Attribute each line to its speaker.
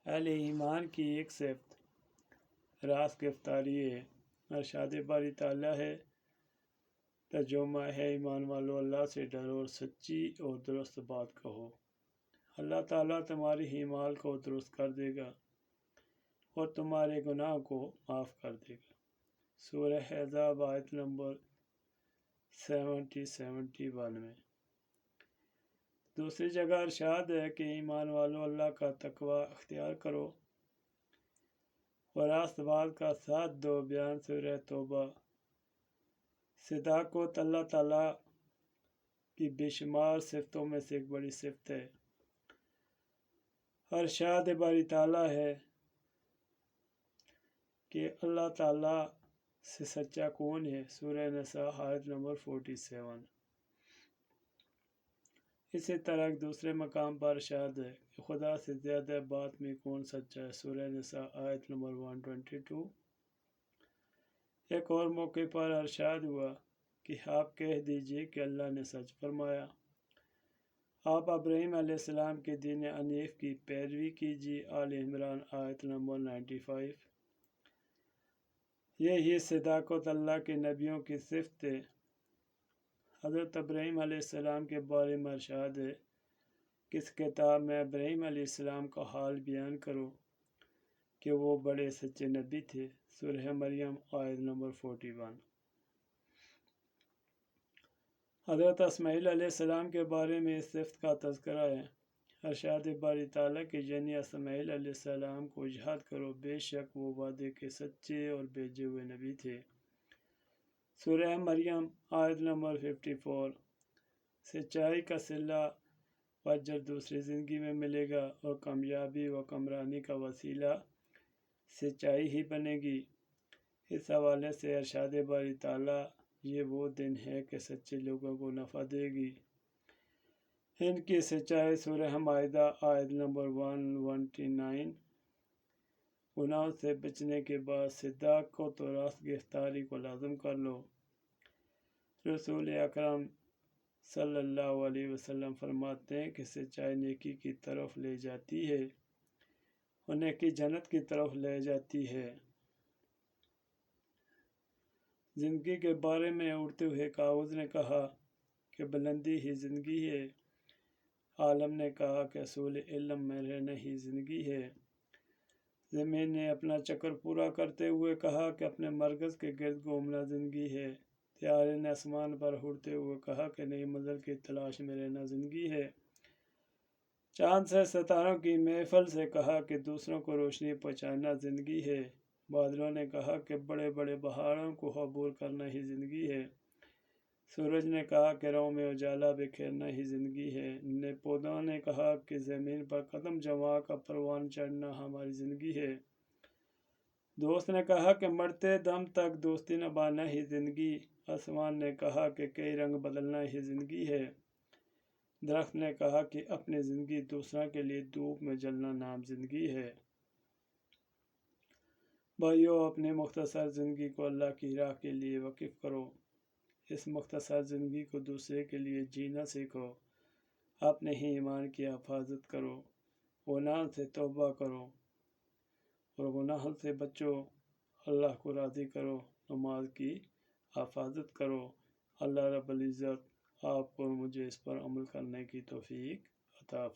Speaker 1: اہل ایمان کی ایک صفت راست گرفتاری ہے۔ ارشاد باری تعالیٰ ہے، ترجمہ ہے ایمان والو اللہ سے ڈرو اور سچی اور درست بات کہو، اللہ تعالیٰ تمہاری اعمال کو درست کر دے گا اور تمہارے گناہ کو معاف کر دے گا۔ سورہ احزاب آیت نمبر 71 میں۔ دوسری جگہ ارشاد ہے کہ ایمان والو اللہ کا تقوی اختیار کرو اور راست بات کا ساتھ دو۔ بیان سورہ توبہ۔ صداقت اللہ تعالیٰ کی بے شمار صفتوں میں سے ایک بڑی صفت ہے۔ ارشاد باری تعالیٰ ہے کہ اللہ تعالیٰ سے سچا کون ہے؟ سورہ نساء آیت نمبر 47۔ اسی طرح ایک دوسرے مقام پر ارشاد ہے کہ خدا سے زیادہ بات میں کون سچا ہے؟ سورہ نساء آیت نمبر 122۔ ایک اور موقع پر ارشاد ہوا کہ آپ کہہ دیجئے کہ اللہ نے سچ فرمایا۔ آپ ابراہیم علیہ السلام کے دین حنیف کی پیروی کیجیے۔ آل عمران آیت نمبر 95۔ یہی صداقت اللہ کے نبیوں کی صفت ہے۔ حضرت ابراہیم علیہ السلام کے بارے میں ارشاد ہے کہ اس کتاب میں ابراہیم علیہ السلام کا حال بیان کرو کہ وہ بڑے سچے نبی تھے۔ سورہ مریم آیت نمبر 41۔ حضرت اسماعیل علیہ السلام کے بارے میں اس صفت کا تذکرہ ہے۔ ارشاد باری تعالیٰ کہ یعنی اسماعیل علیہ السلام کو یاد کرو، بے شک وہ وعدے کے سچے اور بھیجے ہوئے نبی تھے۔ سورہ مریم آیت نمبر 54۔ سچائی کا صلہ و اجر دوسری زندگی میں ملے گا اور کامیابی و کامرانی کا وسیلہ سچائی ہی بنے گی۔ اس حوالے سے ارشاد باری تعالیٰ، یہ وہ دن ہے کہ سچے لوگوں کو نفع دے گی ان کی سچائی۔ سورہ مائدہ آیت نمبر 129۔ گناہوں سے بچنے کے بعد صداقت اور راست گرفتاری کو لازم کر لو۔ رسول اکرم صلی اللہ علیہ وسلم فرماتے ہیں کہ سچائی نیکی کی طرف لے جاتی ہے اور نیکی جنت کی طرف لے جاتی ہے۔ زندگی کے بارے میں اڑتے ہوئے کاغذ نے کہا کہ بلندی ہی زندگی ہے۔ عالم نے کہا کہ اصول علم میں رہنا ہی زندگی ہے۔ زمین نے اپنا چکر پورا کرتے ہوئے کہا کہ اپنے مرکز کے گرد گھومنا زندگی ہے۔ طیارے نے آسمان پر اڑتے ہوئے کہا کہ نئی منزل کی تلاش میں رہنا زندگی ہے۔ چاند سے ستاروں کی محفل سے کہا کہ دوسروں کو روشنی پہنچانا زندگی ہے۔ بادلوں نے کہا کہ بڑے بڑے پہاڑوں کو عبور کرنا ہی زندگی ہے۔ سورج نے کہا کہ راہوں میں اجالا بکھیرنا ہی زندگی ہے۔ نے پودوں نے کہا کہ زمین پر قدم جما کا پروان چڑھنا ہماری زندگی ہے۔ دوست نے کہا کہ مرتے دم تک دوستی نبھانا ہی زندگی۔ آسمان نے کہا کہ کئی رنگ بدلنا ہی زندگی ہے۔ درخت نے کہا کہ اپنی زندگی دوسروں کے لیے دھوپ میں جلنا نام زندگی ہے۔ بھائیو، اپنی مختصر زندگی کو اللہ کی راہ کے لیے وقف کرو۔ اس مختصر زندگی کو دوسرے کے لیے جینا سیکھو۔ اپنے ہی ایمان کی حفاظت کرو، گناہ سے توبہ کرو اور گناہ سے بچو، اللہ کو راضی کرو، نماز کی حفاظت کرو۔ اللہ رب العزت آپ کو اور مجھے اس پر عمل کرنے کی توفیق عطا